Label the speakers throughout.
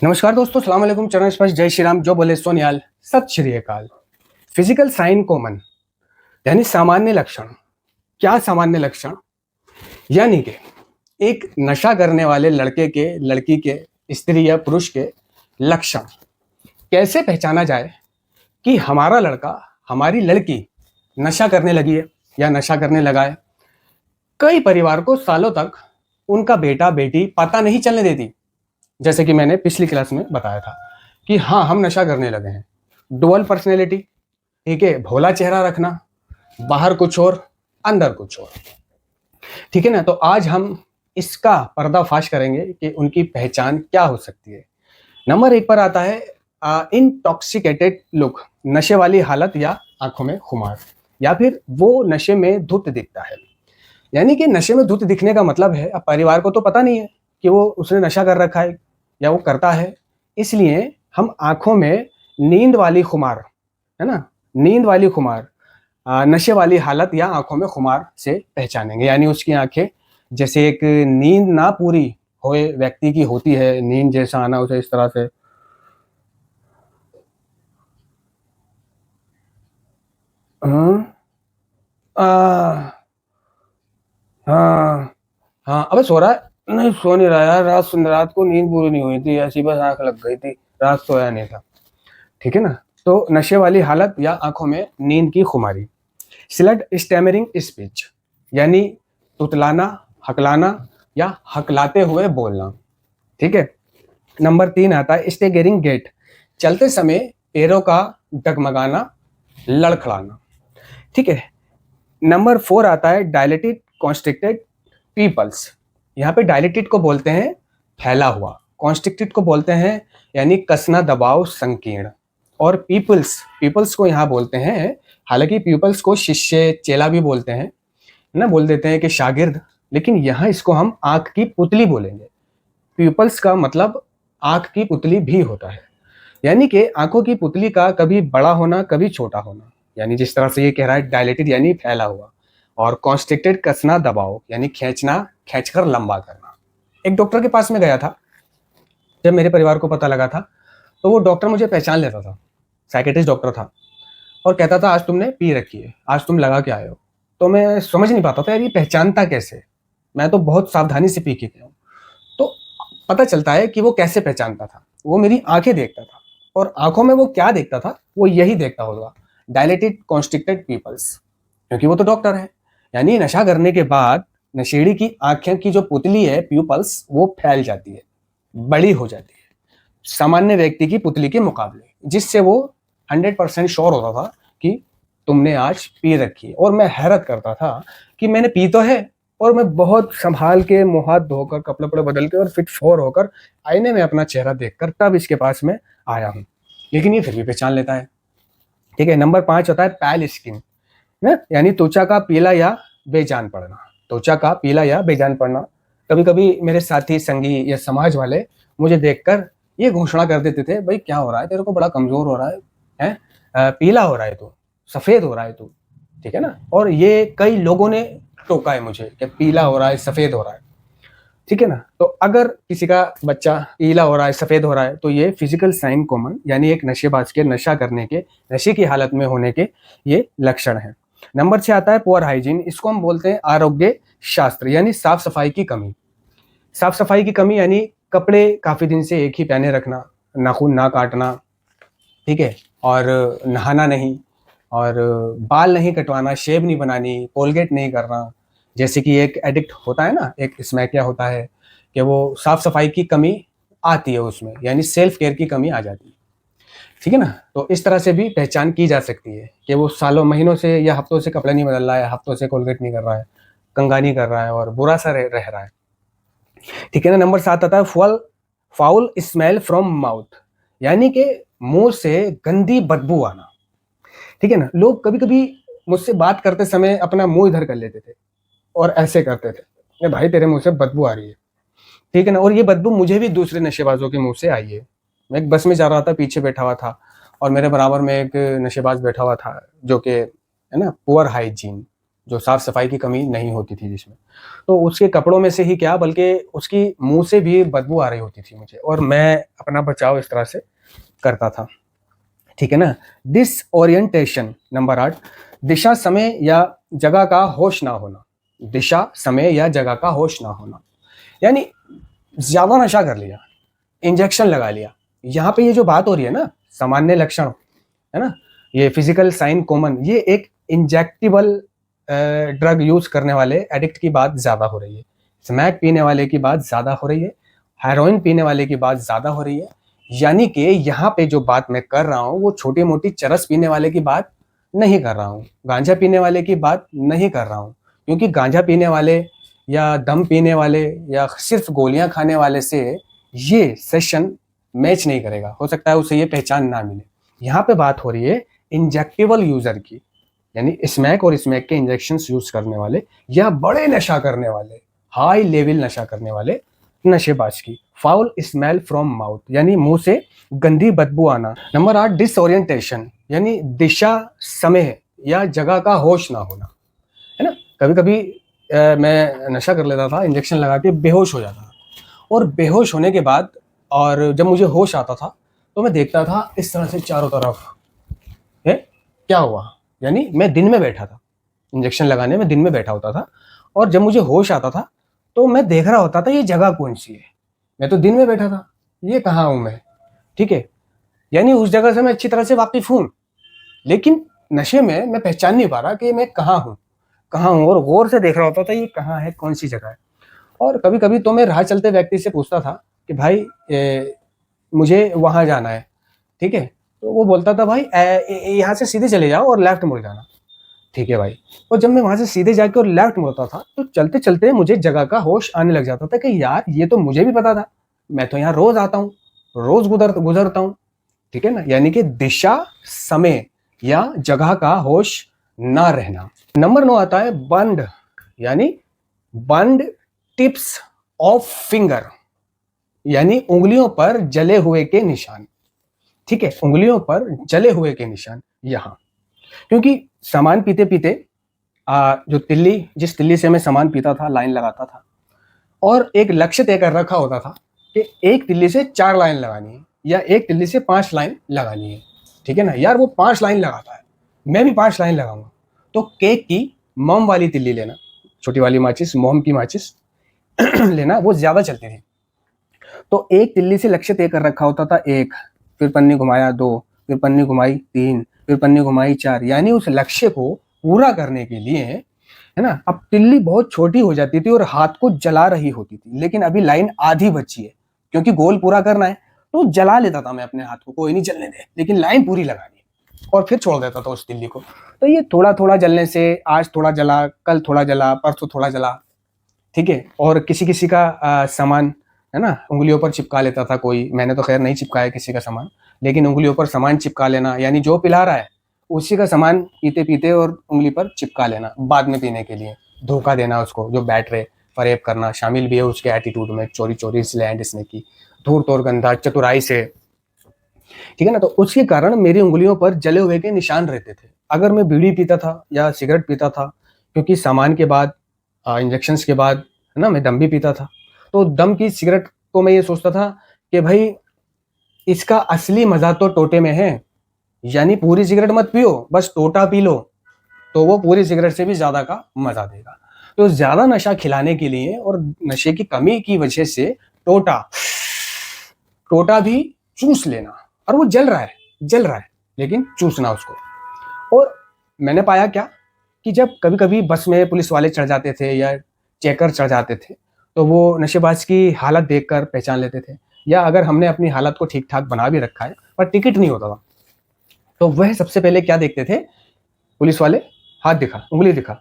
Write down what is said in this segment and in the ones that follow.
Speaker 1: नमस्कार दोस्तों, सलाम वालेकुम, चरण स्पर्श, जय श्री राम, जो बोले सोनियाल, सत श्री अकाल। फिजिकल साइन कॉमन यानी सामान्य लक्षण। क्या सामान्य लक्षण? यानी कि एक नशा करने वाले लड़के के, लड़की के, स्त्री या पुरुष के लक्षण कैसे पहचाना जाए कि हमारा लड़का, हमारी लड़की नशा करने लगी है या नशा करने लगा है। कई परिवार को सालों तक उनका बेटा बेटी पता नहीं चलने देती, जैसे कि मैंने पिछली क्लास में बताया था कि हाँ, हम नशा करने लगे हैं। डुअल पर्सनैलिटी, ठीक है, भोला चेहरा रखना, बाहर कुछ और अंदर कुछ और, ठीक है ना। तो आज हम इसका पर्दाफाश करेंगे कि उनकी पहचान क्या हो सकती है। नंबर 1 पर आता है इनटॉक्सिकेटेड लुक, नशे वाली हालत या आंखों में खुमार, या फिर वो नशे में धुत दिखता है। यानी कि नशे में धुत दिखने का मतलब है, अब परिवार को तो पता नहीं है कि वो उसने नशा कर रखा है या वो करता है, इसलिए हम आंखों में नींद वाली खुमार, है ना, नींद वाली खुमार, नशे वाली हालत या आंखों में खुमार से पहचानेंगे। यानी उसकी आंखें जैसे एक नींद ना पूरी होए व्यक्ति की होती है, नींद जैसा आना उसे इस तरह से, हाँ, हाँ, हाँ, अबे सो रहा है? नहीं, सो नहीं रहा यार, रात को नींद पूरी नहीं हुई थी, ऐसी बस आंख लग गई थी, रात सोया नहीं था, ठीक है ना। तो नशे वाली हालत या आंखों में नींद की खुमारी। स्लट स्टैमरिंग स्पीच, यानी तुतलाना, हकलाना या हकलाते हुए बोलना, ठीक है। नंबर 3 आता है स्टेगरिंग गेट, चलते समय पैरों का डगमगाना, लड़खड़ाना, ठीक है। नंबर 4 आता है डायलेटेड कॉन्स्ट्रिक्टेड पीपल्स। यहाँ पे डायलेटेड को बोलते हैं फैला हुआ, कॉन्स्ट्रिक्टेड को बोलते हैं यानी कसना, दबाव, संकीर्ण, और पीपल्स, पीपल्स को यहाँ बोलते हैं, हालांकि पीपल्स को शिष्य, चेला भी बोलते हैं ना, बोल देते हैं कि शागिर्द, लेकिन यहाँ इसको हम आंख की पुतली बोलेंगे। पीपल्स का मतलब आंख की पुतली भी होता है, यानी कि आंखों की पुतली का कभी बड़ा होना, कभी छोटा होना। यानी जिस तरह से ये कह रहा है डायलेटेड यानी फैला हुआ, और कॉन्स्ट्रिक्टेड कसना, दबाव यानी खींचना, खींचकर लंबा करना। एक डॉक्टर के पास में गया था, जब मेरे परिवार को पता लगा था, तो वो डॉक्टर मुझे पहचान लेता था, साइकेट्रिस्ट डॉक्टर था, और कहता था आज तुमने पी रखी है, आज तुम लगा के आए हो। तो मैं समझ नहीं पाता था यार ये पहचानता कैसे, मैं तो बहुत सावधानी से पी के गया हूँ। तो पता चलता है कि वो कैसे पहचानता था, वो मेरी आंखें देखता था, और आंखों में वो क्या देखता था, वो यही देखता होगा, डायलेटेड कॉन्स्ट्रिक्टेड पीपल्स, क्योंकि वो तो डॉक्टर है। यानी नशा करने के बाद नशेड़ी की आंखें की जो पुतली है, प्यूपल्स, वो फैल जाती है, बड़ी हो जाती है सामान्य व्यक्ति की पुतली के मुकाबले, जिससे वो 100% श्योर होता था कि तुमने आज पी रखी है। और मैं हैरत करता था कि मैंने पी तो है, और मैं बहुत संभाल के, मुंह हाथ धोकर, कपड़े वपड़े बदल के और फिट फोर होकर आईने में अपना चेहरा देखकर तब इसके पास में आया हूँ, लेकिन ये फिर भी पहचान लेता है, ठीक है। नंबर 5 होता है पैल स्किन, यानी त्वचा का पीला या बेजान पड़ना, त्वचा का पीला या बेजान पड़ना। कभी कभी मेरे साथी, संगी या समाज वाले मुझे देखकर ये घोषणा कर देते थे, भाई क्या हो रहा है तेरे को, बड़ा कमजोर हो रहा है, पीला हो रहा है तू, सफेद हो रहा है तू, ठीक है ना। और ये कई लोगों ने टोका है मुझे कि पीला हो रहा है, सफेद हो रहा है, ठीक है ना। तो अगर किसी का बच्चा पीला हो रहा है, सफेद हो रहा है, तो ये फिजिकल साइन कॉमन, यानी एक नशेबाज के नशा करने के, नशे की हालत में होने के ये लक्षण है। नंबर 6 आता है पुअर हाइजीन, इसको हम बोलते हैं आरोग्य शास्त्र, यानी साफ सफाई की कमी। साफ सफाई की कमी यानी कपड़े काफी दिन से एक ही पहने रखना, नाखून ना काटना, ठीक है, और नहाना नहीं, और बाल नहीं कटवाना, शेव नहीं बनानी, कोलगेट नहीं करना। जैसे कि एक एडिक्ट होता है ना, एक स्मैकिया होता है, कि वो साफ सफाई की कमी आती है उसमें, यानी सेल्फ केयर की कमी आ जाती है, ठीक है ना। तो इस तरह से भी पहचान की जा सकती है कि वो सालों, महीनों से या हफ्तों से कपड़े नहीं बदल रहा है, हफ्तों से कोलगेट नहीं कर रहा है, कंघा नहीं कर रहा है, और बुरा सा रह रहा है, ठीक है ना। नंबर 7 आता है फाउल स्मेल फ्रॉम माउथ, यानी कि मुंह से गंदी बदबू आना, ठीक है ना। लोग कभी कभी मुझसे बात करते समय अपना मुंह इधर कर लेते थे और ऐसे करते थे, "ए भाई तेरे मुंह से बदबू आ रही है", ठीक है ना। और ये बदबू मुझे भी दूसरे नशेबाजों के मुंह से आई है। मैं एक बस में जा रहा था, पीछे बैठा हुआ था, और मेरे बराबर में एक नशेबाज बैठा हुआ था जो कि, है ना, पुअर हाइजीन, जो साफ सफाई की कमी नहीं होती थी जिसमें। तो उसके कपड़ों में से ही क्या, बल्कि उसकी मुंह से भी बदबू आ रही होती थी मुझे, और मैं अपना बचाव इस तरह से करता था। ठीक है ना। डिसओरिएंटेशन नंबर 8, दिशा, समय या जगह का होश ना होना। दिशा, समय या जगह का होश ना होना, यानी ज्यादा नशा कर लिया, इंजेक्शन लगा लिया। यहाँ पे ये जो बात हो रही है ना, सामान्य लक्षण है ना, ये फिजिकल साइन कॉमन, ये एक इंजेक्टिबल ड्रग यूज करने वाले एडिक्ट की बात ज्यादा हो रही है, स्मैक पीने वाले की बात ज्यादा हो रही है, हेरोइन पीने वाले की बात ज्यादा हो रही है। यानी कि यहाँ पे जो बात मैं कर रहा हूँ वो छोटी मोटी चरस पीने वाले की बात नहीं कर रहा हूँ, गांजा पीने वाले की बात नहीं कर रहा हूँ, क्योंकि गांजा पीने वाले या दम पीने वाले या सिर्फ गोलियां खाने वाले से ये सेशन मैच नहीं करेगा, हो सकता है उसे ये पहचान ना मिले। यहाँ पे बात हो रही है इंजेक्टिबल यूजर की, यानी स्मैक और स्मैक के इंजेक्शंस यूज करने वाले या बड़े नशा करने वाले, हाई लेवल नशा करने वाले नशेबाज की। फाउल स्मेल फ्रॉम माउथ, यानी मुंह से गंदी बदबू आना। नंबर 8, डिसओरिएंटेशन, यानी दिशा, समय या जगह का होश ना होना, है ना। कभी कभी मैं नशा कर लेता था, इंजेक्शन लगा के बेहोश हो जाता था, और बेहोश होने के बाद और जब मुझे होश आता था तो मैं देखता था इस तरह से चारों तरफ, है क्या हुआ, यानी मैं दिन में बैठा था, इंजेक्शन लगाने में दिन में बैठा होता था, और जब मुझे होश आता था तो मैं देख रहा होता था ये जगह कौन सी है, मैं तो दिन में बैठा था, ये कहाँ हूं मैं। ठीक है, यानी उस जगह से मैं अच्छी तरह से वाकिफ हूं, लेकिन नशे में मैं पहचान नहीं पा रहा कि मैं कहाँ हूँ, और गौर से देख रहा होता था ये कहाँ है, कौन सी जगह है। और कभी कभी तो मैं राह चलते व्यक्ति से पूछता था कि भाई मुझे वहां जाना है, ठीक है, तो वो बोलता था भाई यहाँ से सीधे चले जाओ और लेफ्ट मुड़ जाना। ठीक है भाई, और जब मैं वहां से सीधे जाके और लेफ्ट मुड़ता था तो चलते चलते मुझे जगह का होश आने लग जाता था कि यार ये तो मुझे भी पता था, मैं तो यहाँ रोज आता हूँ, रोज गुजरता हूँ। ठीक है ना, यानी कि दिशा, समय या जगह का होश ना रहना। नंबर 9 आता है बंड, यानी बंड टिप्स ऑफ फिंगर, यानी उंगलियों पर जले हुए के निशान। ठीक है, उंगलियों पर जले हुए के निशान यहां, क्योंकि सामान पीते पीते जो तिल्ली, जिस तिल्ली से मैं सामान पीता था, लाइन लगाता था, और एक लक्ष्य तय कर रखा होता था कि एक तिल्ली से 4 लाइन लगानी है या एक तिल्ली से 5 लाइन लगानी है। ठीक है ना, यार वो 5 लाइन लगाता है, मैं भी 5 लाइन लगाऊंगा। तो केक की मोम वाली तिल्ली लेना, छोटी वाली माचिस, मोम की माचिस लेना, वो ज्यादा चलती थी। तो एक तिल्ली से लक्ष्य तय कर रखा होता था 1, फिर पन्नी घुमाया 2, फिर पन्नी घुमाई 3, फिर पन्नी घुमाई 4, यानी उस लक्ष्य को पूरा करने के लिए, है ना। अब तिल्ली बहुत छोटी हो जाती थी और हाथ को जला रही होती थी, लेकिन अभी लाइन आधी बची है, क्योंकि गोल पूरा करना है, तो जला लेता था मैं अपने हाथ को, कोई नहीं जलने दे, लेकिन लाइन पूरी लगानी है, और फिर छोड़ देता था उस तिल्ली को। तो ये थोड़ा थोड़ा जलने से, आज थोड़ा जला, कल थोड़ा जला, परसों थोड़ा जला। ठीक है, और किसी किसी का सामान, है ना, उंगलियों पर चिपका लेता था कोई, मैंने तो खैर नहीं चिपकाया किसी का सामान, लेकिन उंगलियों पर सामान चिपका लेना, यानी जो पिला रहा है उसी का सामान पीते पीते और उंगली पर चिपका लेना बाद में पीने के लिए, धोखा देना उसको जो बैठ रहे, फरेब करना शामिल भी है उसके एटीट्यूड में, चोरी चोरी लैंड इसने की, धूर तोड़ गंधा चतुराई से। ठीक है ना, तो उसके कारण मेरी उंगलियों पर जले हुए के निशान रहते थे अगर मैं बीड़ी पीता था या सिगरेट पीता था, क्योंकि सामान के बाद, इंजेक्शन के बाद, है ना, मैं दम भी पीता था। तो दम की सिगरेट को मैं ये सोचता था कि भाई इसका असली मजा तो टोटे में है, यानी पूरी सिगरेट मत पियो, बस टोटा पी लो, तो वो पूरी सिगरेट से भी ज्यादा का मजा देगा। तो ज्यादा नशा खिलाने के लिए और नशे की कमी की वजह से टोटा टोटा भी चूस लेना, और वो जल रहा है लेकिन चूसना उसको। और मैंने पाया क्या कि जब कभी कभी बस में पुलिस वाले चढ़ जाते थे या चेकर चढ़ जाते थे, तो वो नशेबाज की हालत देखकर पहचान लेते थे, या अगर हमने अपनी हालत को ठीक ठाक बना भी रखा है पर टिकट नहीं होता था, तो वह सबसे पहले क्या देखते थे पुलिस वाले, हाथ दिखा, उंगली दिखा,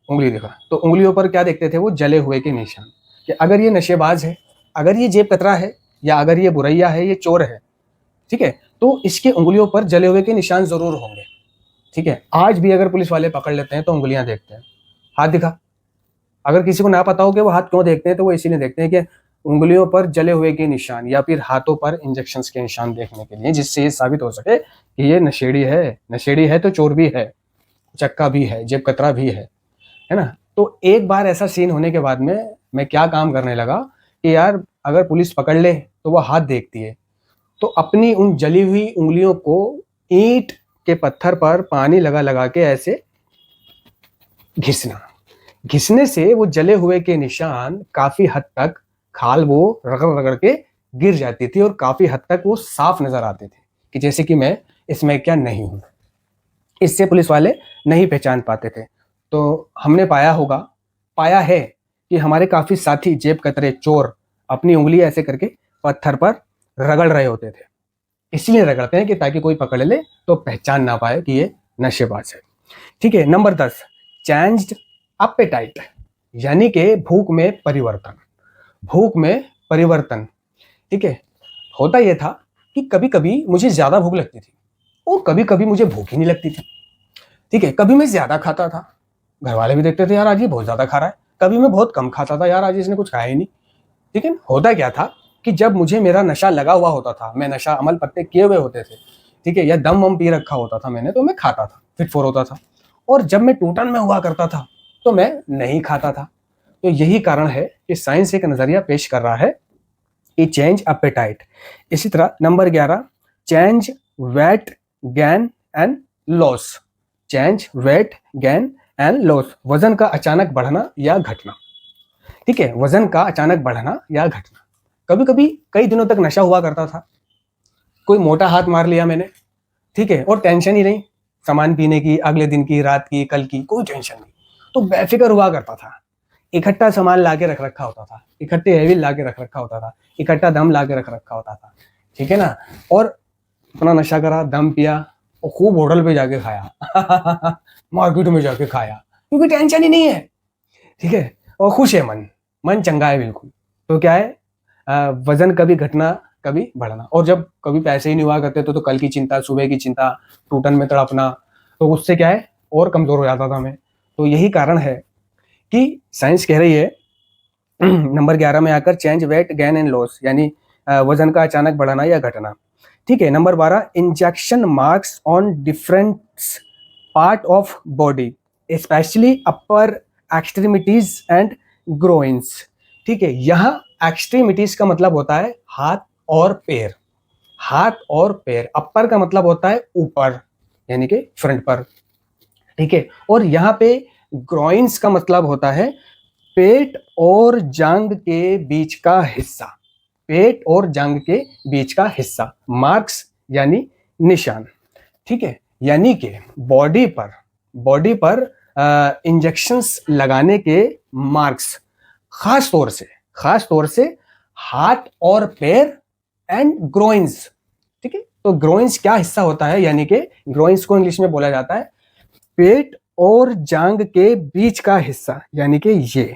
Speaker 1: उंगली दिखा, तो उंगलियों पर क्या देखते थे वो जले हुए के निशान, कि अगर ये नशेबाज है, अगर ये जेब कतरा है, या अगर ये बुरैया है, ये चोर है, ठीक है, तो इसके उंगलियों पर जले हुए के निशान जरूर होंगे। ठीक है, आज भी अगर पुलिस वाले पकड़ लेते हैं तो उंगलियां देखते हैं, हाथ दिखा। अगर किसी को ना पता हो कि वो हाथ क्यों देखते हैं, तो वो इसीलिए देखते हैं कि उंगलियों पर जले हुए के निशान या फिर हाथों पर इंजेक्शन के निशान देखने के लिए, जिससे ये साबित हो सके कि ये नशेड़ी है तो चोर भी है, चक्का भी है, जेब कतरा भी है। है ना। तो एक बार ऐसा सीन होने के बाद में मैं क्या काम करने लगा कि यार अगर पुलिस पकड़ ले तो वो हाथ देखती है, तो अपनी उन जली हुई उंगलियों को ईंट के पत्थर पर पानी लगा लगा के ऐसे घिसना, घिसने से वो जले हुए के निशान काफी हद तक, खाल वो रगड़ रगड़ के गिर जाती थी और काफी हद तक वो साफ नजर आते थे कि जैसे कि मैं इसमें क्या नहीं हूं। इससे पुलिस वाले नहीं पहचान पाते थे। तो हमने पाया है कि हमारे काफी साथी जेब कतरे चोर अपनी उंगली ऐसे करके पत्थर पर रगड़ रहे होते थे। इसलिए रगड़ते हैं कि ताकि कोई पकड़ ले तो पहचान ना पाए कि ये नशेबाज है। ठीक है, नंबर 10, चेंज्ड अपेटाइट, यानी कि भूख में परिवर्तन। भूख में परिवर्तन, ठीक है। होता यह था कि कभी कभी मुझे ज्यादा भूख लगती थी और कभी कभी मुझे भूख ही नहीं लगती थी। ठीक है, कभी मैं ज्यादा खाता था, घर वाले भी देखते थे यार आज ये बहुत ज्यादा खा रहा है। कभी मैं बहुत कम खाता था, यार आज इसने कुछ खाया ही नहीं। ठीक है, होता क्या था कि जब मुझे मेरा नशा लगा हुआ होता था, मैं नशा अमल पत्ते किए हुए होते थे, ठीक है, या दम वम पी रखा होता था मैंने, तो मैं खाता था, फिट फोर होता था। और जब मैं टूटन में हुआ करता था तो मैं नहीं खाता था। तो यही कारण है कि साइंस एक नजरिया पेश कर रहा है कि चेंज अपेटाइट। इसी तरह number 11, change weight gain and loss. Change weight gain and loss, वजन का अचानक बढ़ना या घटना। ठीक है, वजन का अचानक बढ़ना या घटना। कभी कभी कई दिनों तक नशा हुआ करता था, कोई मोटा हाथ मार लिया मैंने, ठीक है, और टेंशन ही नहीं, सामान पीने की, अगले दिन की, रात की, कल की, कोई टेंशन नहीं। तो बेफिक्र हुआ करता था, इकट्ठा सामान ला के रख रखा होता था, इकट्ठे हेविल ला के रख रखा होता था, इकट्ठा दम ला के रख रखा होता था, ठीक है ना। और अपना नशा करा, दम पिया और खूब होटल पे जाके खाया मार्केट में जाके खाया, क्योंकि टेंशन ही नहीं है, ठीक है, और खुश है मन, मन चंगा है बिल्कुल। तो क्या है, वजन कभी घटना कभी बढ़ना। और जब कभी पैसे ही नहीं हुआ करते तो कल की चिंता, सुबह की चिंता, टूटन में तड़पना, तो उससे क्या है और कमजोर हो जाता था मैं। तो यही कारण है कि साइंस कह रही है नंबर 11 में आकर change weight gain and loss, यानी वजन का अचानक बढ़ना या घटना। ठीक है, number 12, injection marks on different part of body specially upper extremities and groins. ठीक है, यहाँ एक्सट्रीमिटीज का मतलब होता है हाथ और पैर, हाथ और पैर। अपर का मतलब होता है ऊपर, यानी कि फ्रंट पर, ठीक है। और यहाँ पे ग्रोइंस का मतलब होता है पेट और जांग के बीच का हिस्सा, पेट और जांग के बीच का हिस्सा। मार्क्स यानी निशान, ठीक है, यानी कि बॉडी पर इंजेक्शंस लगाने के मार्क्स खास तौर से हाथ और पैर एंड ग्रोइंस। ठीक है, तो ग्रोइंस क्या हिस्सा होता है, यानी कि ग्रोइंस को इंग्लिश में बोला जाता है पेट और जांग के बीच का हिस्सा, यानी कि ये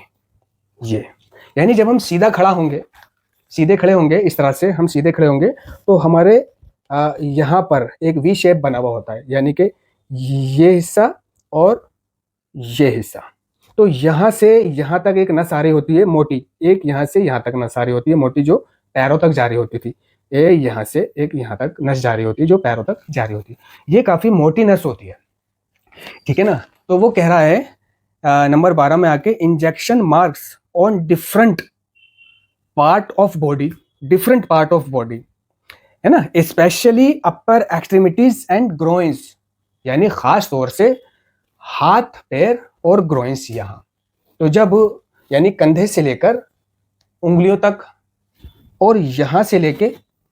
Speaker 1: यानी जब हम सीधे खड़े होंगे, इस तरह से हम सीधे खड़े होंगे तो हमारे यहाँ पर एक वी शेप बना हुआ होता है, यानी कि ये हिस्सा और ये हिस्सा। तो यहाँ से यहाँ तक एक नस आ रही होती है मोटी, एक यहाँ से यहाँ तक नस आ रही होती है मोटी, जो पैरों तक जा रही होती थी। यहाँ से एक यहाँ तक नस जा रही होती है जो पैरों तक जा रही होती है। ये काफी मोटी नस होती है, ठीक है ना। तो वो कह रहा है नंबर 12 में आके injection marks on different part of body, है ना, specially upper extremities and groins, यानी खास तौर से हाथ, पैर और ग्रोइंस यहाँ। तो जब यानी कंधे से लेकर उंगलियों तक और यहाँ से लेके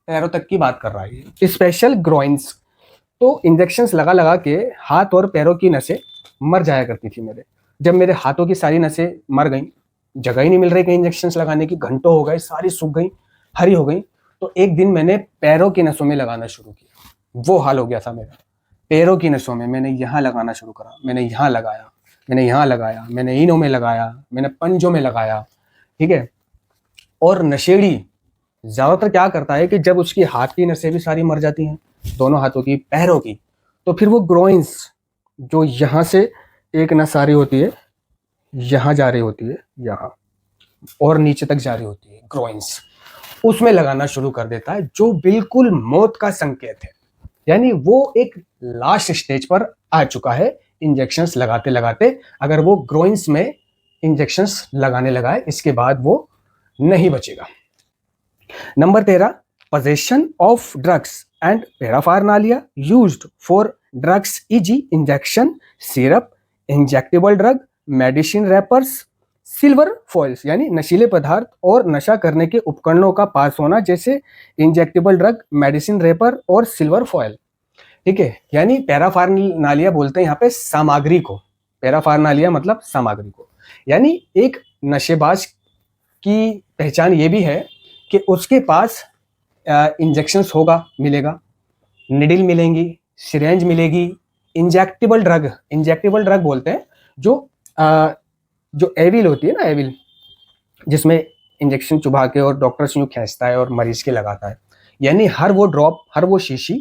Speaker 1: पैरों तक की बात कर रहा है, स्पेशल ग्रोइंस। तो इंजेक्शंस लगा लगा के हाथ और पैरों की नसें मर जाया करती थी मेरे। जब मेरे हाथों की सारी नसें मर गई, जगह ही नहीं मिल रही कहीं इंजेक्शंस लगाने की, घंटों हो गए, सारी सूख गई, हरी हो गई, तो एक दिन मैंने पैरों की नसों में लगाना शुरू किया। वो हाल हो गया था मेरा, पैरों की नसों में मैंने यहाँ लगाना शुरू करा, मैंने यहाँ लगाया, मैंने यहाँ लगाया, मैंने इनों में लगाया, मैंने पंजों में लगाया, ठीक है। और नशेड़ी ज्यादातर क्या करता है कि जब उसकी हाथ की नसें भी सारी मर जाती हैं, दोनों हाथों की, पैरों की, तो फिर वो ग्रोइंस, जो यहाँ से एक नस आ रही होती है, यहाँ जा रही होती है, यहाँ और नीचे तक जा रही होती है ग्रोइंस, उसमें लगाना शुरू कर देता है, जो बिल्कुल मौत का संकेत है। यानी वो एक लास्ट स्टेज पर आ चुका है इंजेक्शंस लगाते लगाते, अगर वो ग्रोइंस में इंजेक्शंस लगाने लगा है, इसके बाद वो नहीं बचेगा। Number 13, possession of drugs and paraphernalia used for drugs e.g. injection, syrup, injectable drug, medicine wrappers, silver foils यानी नशीले पदार्थ और नशा करने के उपकरणों का पास होना, जैसे इंजेक्टेबल ड्रग, मेडिसिन रेपर और सिल्वर फॉइल। ठीक है, यानी पैराफार्नालिया बोलते हैं यहाँ पे सामग्री को। पैराफार्नालिया मतलब सामग्री को, यानी एक नशेबाज की पहचान ये भी है कि उसके पास इंजेक्शंस होगा, मिलेगा, निडिल मिलेंगी, सिरेंज मिलेगी, इंजेक्टेबल ड्रग बोलते हैं जो एविल होती है ना, एविल, जिसमें इंजेक्शन चुभा के और डॉक्टर यूँ खींचता है और मरीज के लगाता है, यानी हर वो ड्रॉप, हर वो शीशी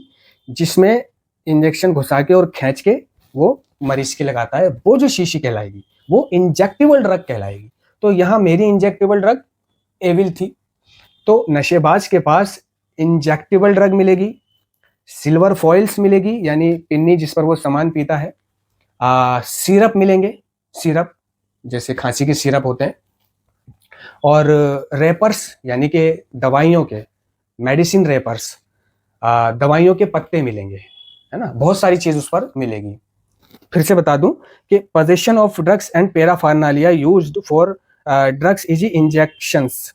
Speaker 1: जिसमें इंजेक्शन घुसा के और खींच के वो मरीज के लगाता है, वो जो शीशी कहलाएगी वो इंजेक्टेबल ड्रग कहलाएगी। तो यहाँ मेरी इंजेक्टेबल ड्रग एविल थी, तो नशेबाज के पास इंजेक्टेबल ड्रग मिलेगी, सिल्वर फॉइल्स मिलेगी यानी पिन्नी जिस पर वो सामान पीता है, सिरप मिलेंगे, सिरप जैसे खांसी के सिरप होते हैं, और रेपर्स यानी कि दवाइयों के, मेडिसिन रेपर्स, दवाइयों के पत्ते मिलेंगे, है ना, बहुत सारी चीज उस पर मिलेगी। फिर से बता दूं कि possession of drugs and paraphernalia used for drugs is injections,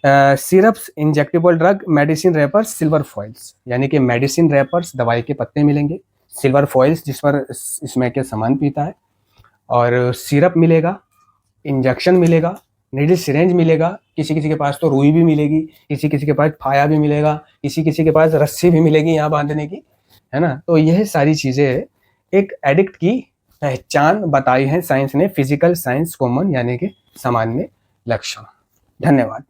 Speaker 1: syrups, injectable drug, medicine wrappers, silver foils, यानी कि मेडिसिन रेपर्स दवाई के पत्ते मिलेंगे, सिल्वर फॉइल्स जिस पर इसमें के सामान पीता है, और सिरप मिलेगा, इंजेक्शन मिलेगा, नीडल सिरेंज मिलेगा, किसी किसी के पास तो रुई भी मिलेगी, किसी किसी के पास फाया भी मिलेगा, किसी किसी के पास रस्सी भी मिलेगी यहाँ बांधने की, है ना। तो यह सारी चीज़ें एक एडिक्ट की पहचान बताई है साइंस ने, फिजिकल साइंस कॉमन यानी कि सामान्य लक्षण। धन्यवाद।